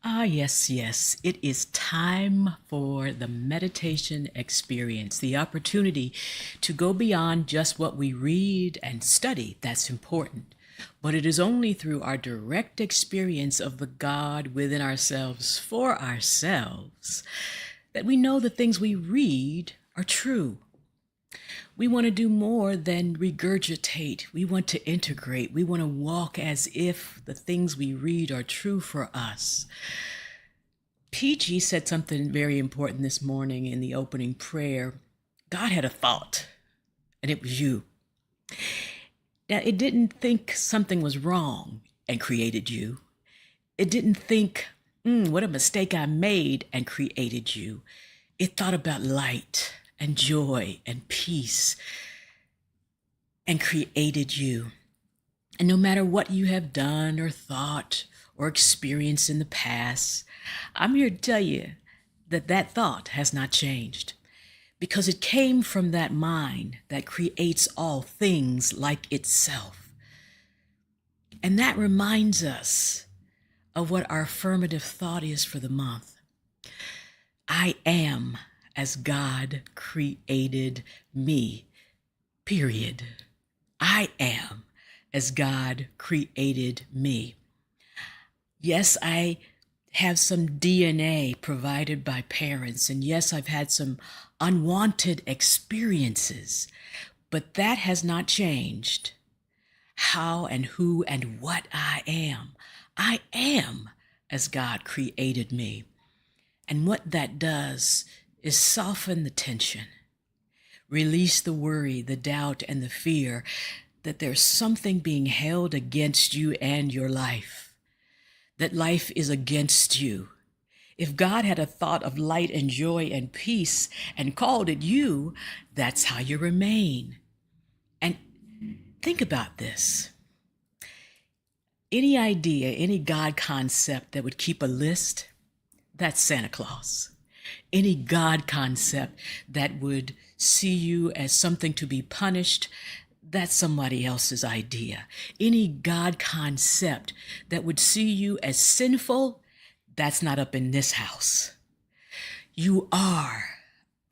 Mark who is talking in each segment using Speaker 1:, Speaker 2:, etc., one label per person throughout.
Speaker 1: Yes, yes. It is time for the meditation experience, the opportunity to go beyond just what we read and study. That's important. But it is only through our direct experience of the God within ourselves for ourselves that we know the things we read are true. We want to do more than regurgitate. We want to integrate. We want to walk as if the things we read are true for us. PG said something very important this morning in the opening prayer. God had a thought, and it was you. Now, it didn't think something was wrong and created you. It didn't think, what a mistake I made and created you. It thought about light and joy and peace and created you. And no matter what you have done or thought or experienced in the past, I'm here to tell you that that thought has not changed, because it came from that mind that creates all things like itself. And that reminds us of what our affirmative thought is for the month. I am as God created me, period. I am as God created me. Yes, I have some DNA provided by parents, and yes, I've had some unwanted experiences, but that has not changed how and who and what I am. I am as God created me. And what that does is soften the tension, release the worry, the doubt, and the fear that there's something being held against you and your life, that life is against you. If God had a thought of light and joy and peace and called it you, that's how you remain. And think about this. Any idea, any God concept that would keep a list, that's Santa Claus. Any God concept that would see you as something to be punished, that's somebody else's idea. Any God concept that would see you as sinful, that's not up in this house. You are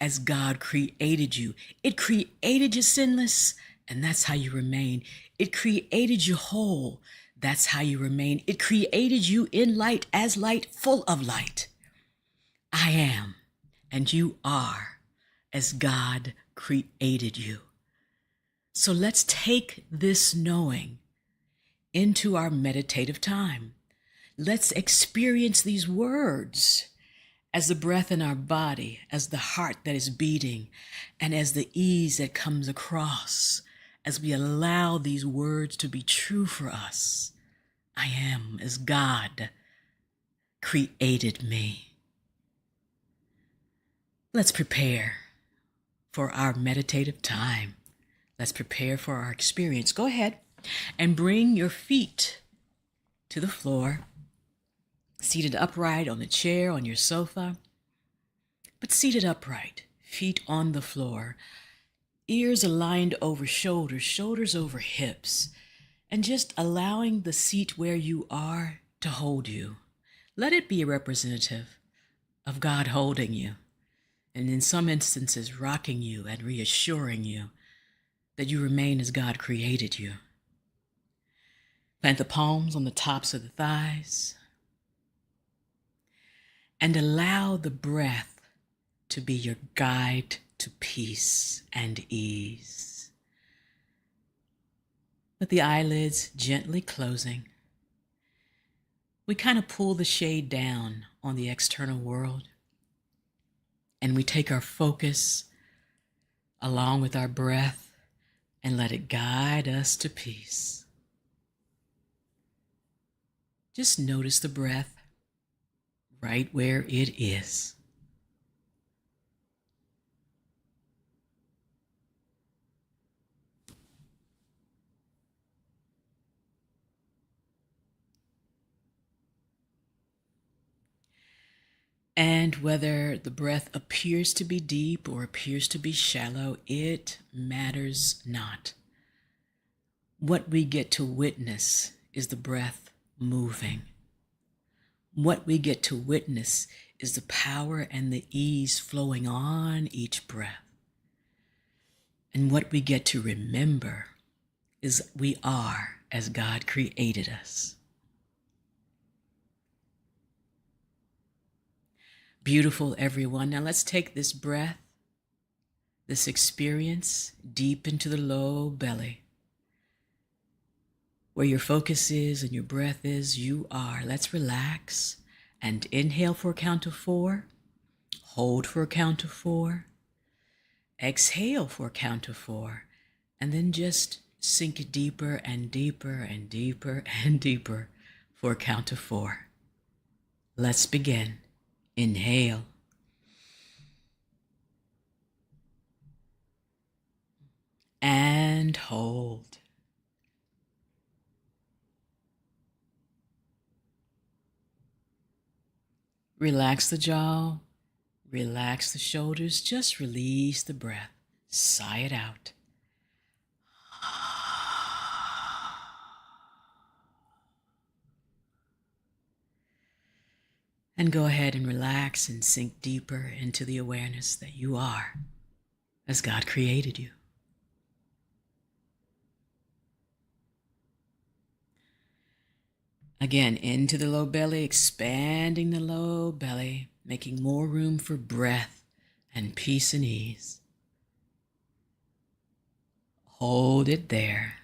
Speaker 1: as God created you. It created you sinless, and that's how you remain. It created you whole. That's how you remain. It created you in light, as light, full of light. I am, and you are as God created you. So let's take this knowing into our meditative time. Let's experience these words as the breath in our body, as the heart that is beating, and as the ease that comes across as we allow these words to be true for us. I am as God created me. Let's prepare for our meditative time. Let's prepare for our experience. Go ahead and bring your feet to the floor, seated upright on the chair, on your sofa, but seated upright, feet on the floor, ears aligned over shoulders, shoulders over hips, and just allowing the seat where you are to hold you. Let it be a representative of God holding you, and in some instances rocking you and reassuring you that you remain as God created you. Plant the palms on the tops of the thighs and allow the breath to be your guide to peace and ease. With the eyelids gently closing, we kind of pull the shade down on the external world, and we take our focus along with our breath and let it guide us to peace. Just notice the breath right where it is. And whether the breath appears to be deep or appears to be shallow, it matters not. What we get to witness is the breath moving. What we get to witness is the power and the ease flowing on each breath. And what we get to remember is we are as God created us. Beautiful, everyone. Now let's take this breath, this experience, deep into the low belly. Where your focus is and your breath is, you are. Let's relax and inhale for a count of 4. Hold for a count of 4. Exhale for a count of 4. And then just sink deeper and deeper and deeper and deeper for a count of 4. Let's begin. Inhale. And hold. Relax the jaw, relax the shoulders, just release the breath. Sigh it out. And go ahead and relax and sink deeper into the awareness that you are as God created you. Again, into the low belly, expanding the low belly, making more room for breath and peace and ease. Hold it there.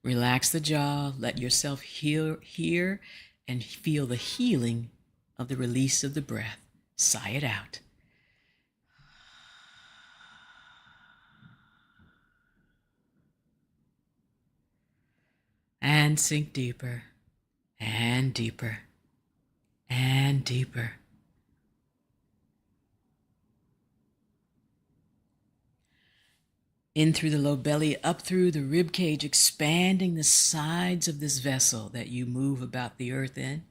Speaker 1: Relax the jaw, let yourself hear and feel the healing of the release of the breath. Sigh it out. And sink deeper and deeper and deeper. In through the low belly, up through the rib cage, expanding the sides of this vessel that you move about the earth in.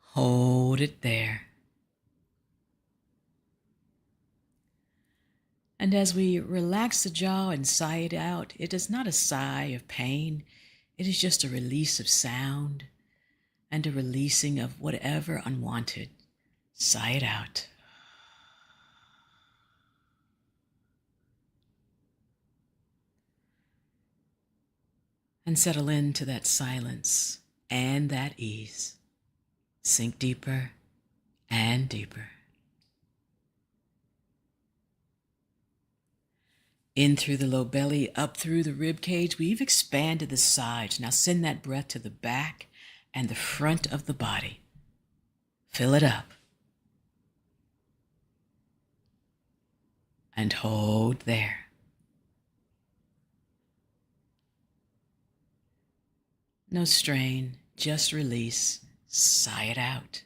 Speaker 1: Hold it there. And as we relax the jaw and sigh it out, it is not a sigh of pain. It is just a release of sound and a releasing of whatever unwanted. Sigh it out. And settle into that silence and that ease. Sink deeper and deeper. In through the low belly, up through the rib cage. We've expanded the sides. Now send that breath to the back and the front of the body. Fill it up. And hold there. No strain, just release. Sigh it out.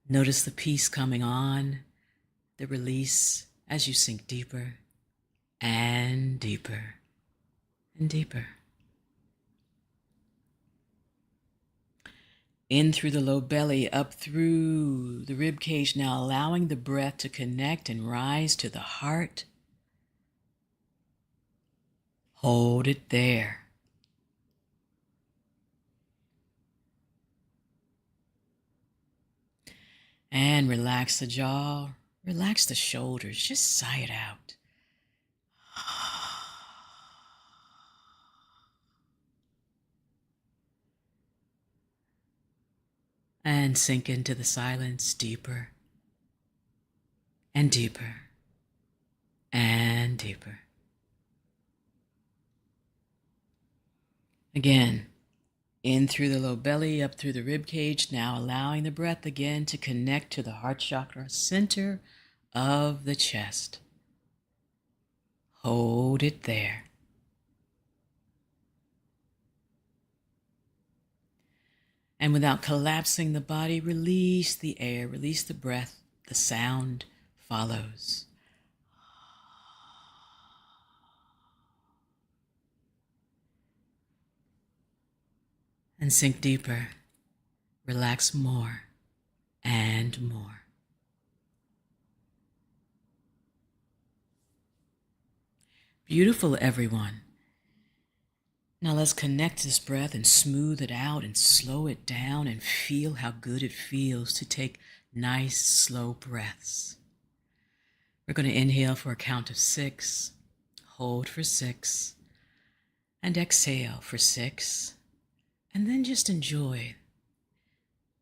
Speaker 1: Notice the peace coming on, the release as you sink deeper and deeper and deeper. In through the low belly, up through the rib cage, now allowing the breath to connect and rise to the heart. Hold it there. And relax the jaw, relax the shoulders, just sigh it out. And sink into the silence deeper and deeper and deeper. Again, in through the low belly, up through the rib cage, now allowing the breath again to connect to the heart chakra, center of the chest. Hold it there. And without collapsing the body, release the air, release the breath. The sound follows. And sink deeper Relax more and more. Beautiful, everyone. Now let's connect this breath and smooth it out and slow it down and feel how good it feels to take nice, slow breaths. We're going to inhale for a count of 6, hold for 6, and exhale for 6, and then just enjoy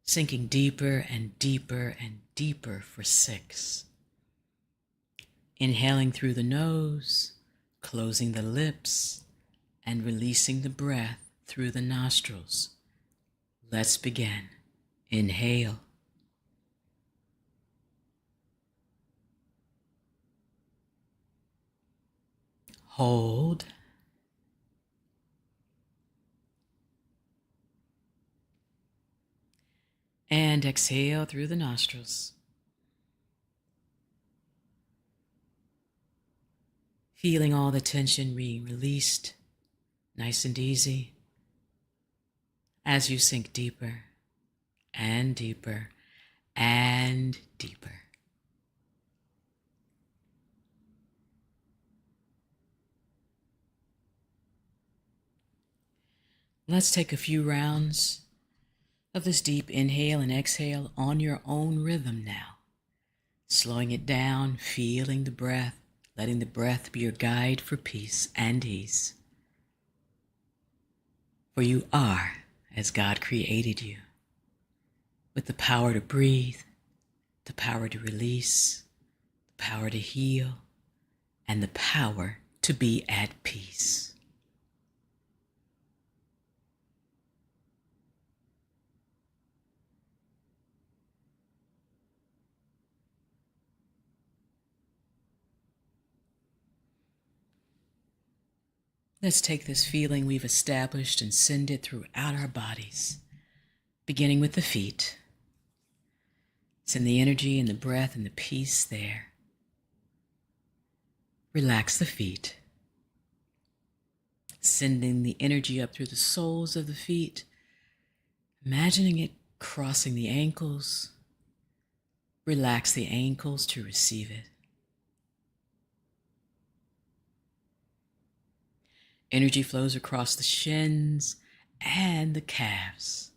Speaker 1: sinking deeper and deeper and deeper for 6. Inhaling through the nose, closing the lips, and releasing the breath through the nostrils. Let's begin. Inhale. Hold. And exhale through the nostrils. Feeling all the tension being released, nice and easy, as you sink deeper and deeper and deeper. Let's take a few rounds of this deep inhale and exhale on your own rhythm now. Slowing it down, feeling the breath, letting the breath be your guide for peace and ease. For you are as God created you, with the power to breathe, the power to release, the power to heal, and the power to be at peace. Let's take this feeling we've established and send it throughout our bodies, beginning with the feet. Send the energy and the breath and the peace there. Relax the feet. Sending the energy up through the soles of the feet, imagining it crossing the ankles. Relax the ankles to receive it. Energy flows across the shins and the calves.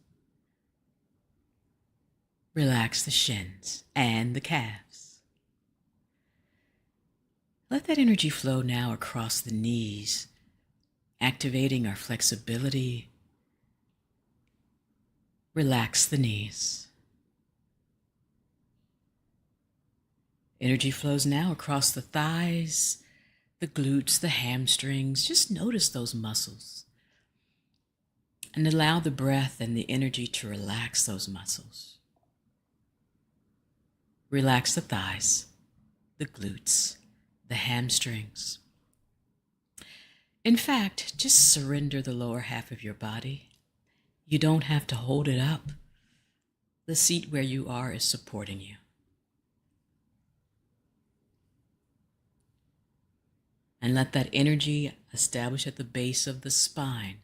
Speaker 1: Relax the shins and the calves. Let that energy flow now across the knees, activating our flexibility. Relax the knees. Energy flows now across the thighs, the glutes, the hamstrings. Just notice those muscles and allow the breath and the energy to relax those muscles. Relax the thighs, the glutes, the hamstrings. In fact, just surrender the lower half of your body. You don't have to hold it up. The seat where you are is supporting you. And let that energy establish at the base of the spine.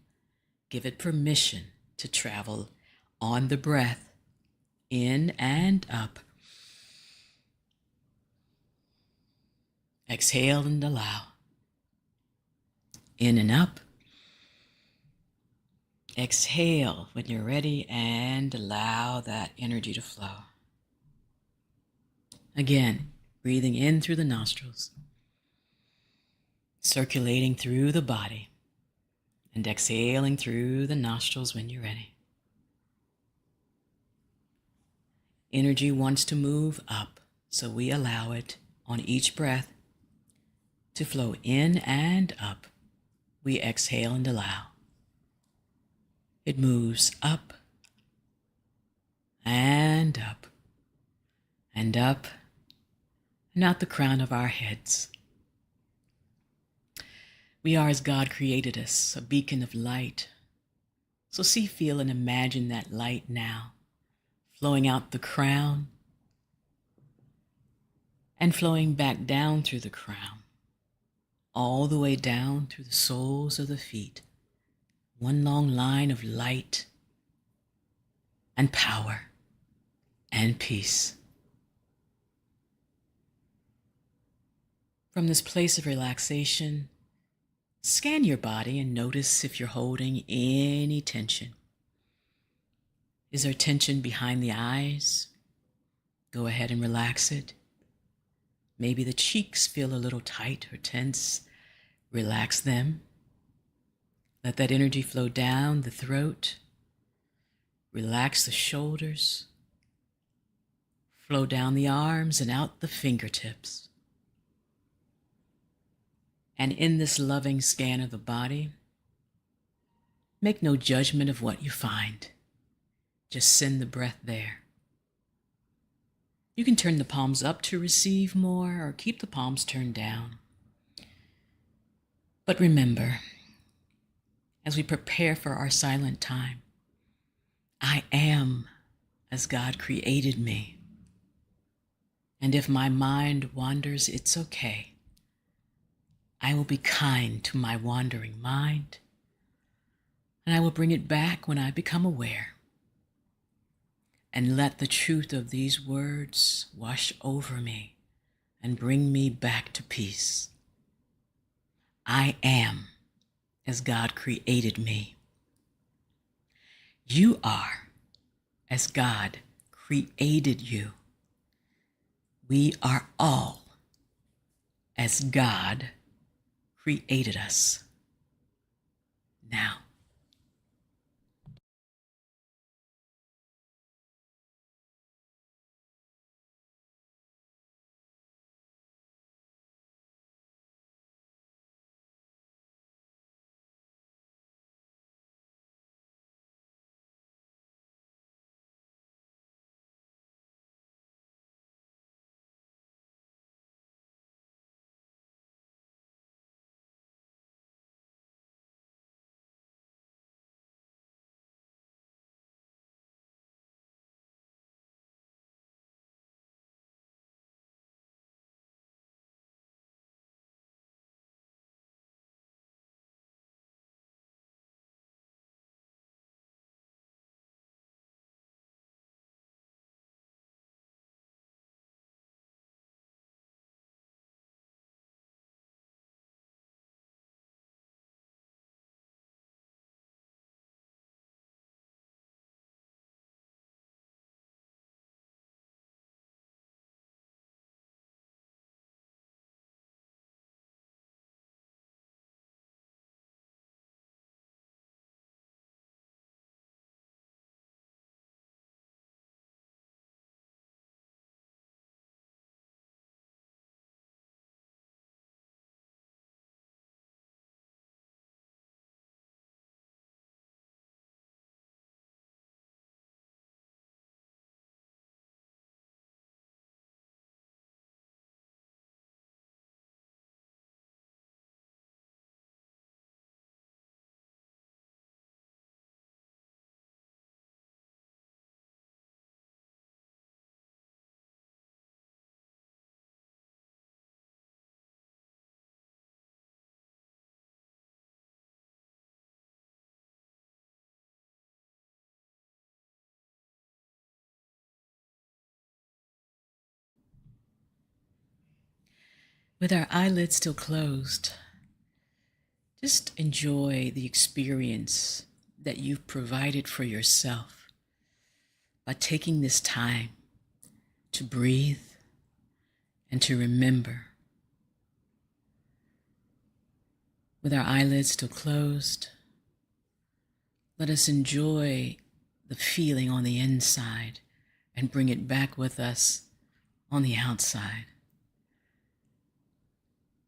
Speaker 1: Give it permission to travel on the breath, in and up. Exhale and allow. In and up. Exhale when you're ready and allow that energy to flow. Again, breathing in through the nostrils, circulating through the body, and exhaling through the nostrils when you're ready. Energy wants to move up, so we allow it on each breath to flow in and up. We exhale and allow. It moves up and up and up and out the crown of our heads. We are as God created us, a beacon of light. So see, feel, and imagine that light now flowing out the crown and flowing back down through the crown, all the way down through the soles of the feet. One long line of light and power and peace. From this place of relaxation, scan your body and notice if you're holding any tension. Is there tension behind the eyes? Go ahead and relax it. Maybe the cheeks feel a little tight or tense. Relax them. Let that energy flow down the throat. Relax the shoulders. Flow down the arms and out the fingertips. And in this loving scan of the body, make no judgment of what you find. Just send the breath there. You can turn the palms up to receive more or keep the palms turned down. But remember, as we prepare for our silent time, I am as God created me. And if my mind wanders, it's okay. I will be kind to my wandering mind, and I will bring it back when I become aware. And let the truth of these words wash over me and bring me back to peace. I am as God created me. You are as God created you. We are all as God created us. Now, with our eyelids still closed, just enjoy the experience that you've provided for yourself by taking this time to breathe and to remember. With our eyelids still closed, let us enjoy the feeling on the inside and bring it back with us on the outside.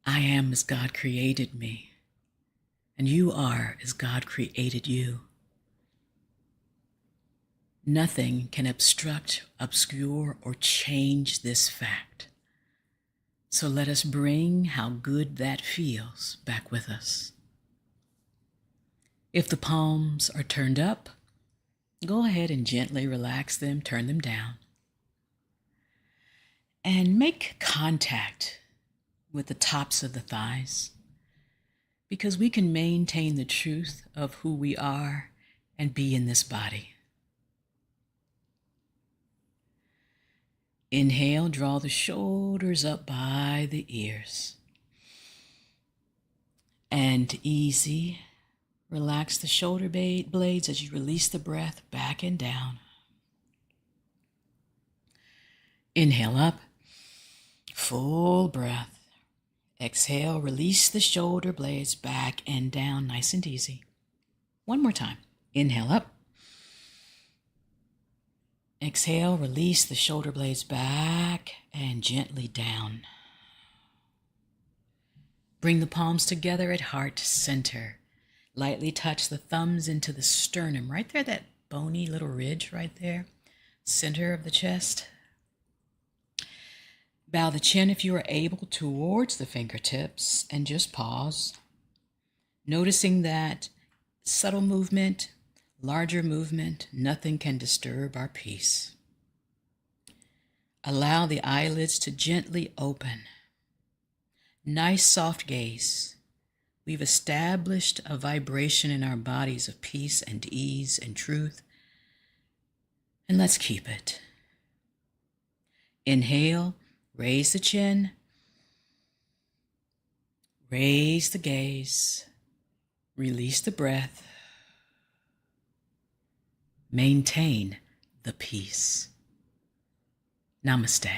Speaker 1: I am as God created me, and you are as God created you. Nothing can obstruct, obscure, or change this fact. So let us bring how good that feels back with us. If the palms are turned up, go ahead and gently relax them, turn them down. And make contact with the tops of the thighs, because we can maintain the truth of who we are and be in this body. Inhale, draw the shoulders up by the ears. And easy, relax the shoulder blades as you release the breath back and down. Inhale up, full breath. Exhale, release the shoulder blades back and down, nice and easy. One more time. Inhale up. Exhale, release the shoulder blades back and gently down. Bring the palms together at heart center. Lightly touch the thumbs into the sternum, right there, that bony little ridge right there, center of the chest. Bow the chin if you are able towards the fingertips and just pause, noticing that subtle movement, larger movement, nothing can disturb our peace. Allow the eyelids to gently open. Nice soft gaze. We've established a vibration in our bodies of peace and ease and truth, and let's keep it. Inhale, raise the chin, raise the gaze, release the breath, maintain the peace. Namaste.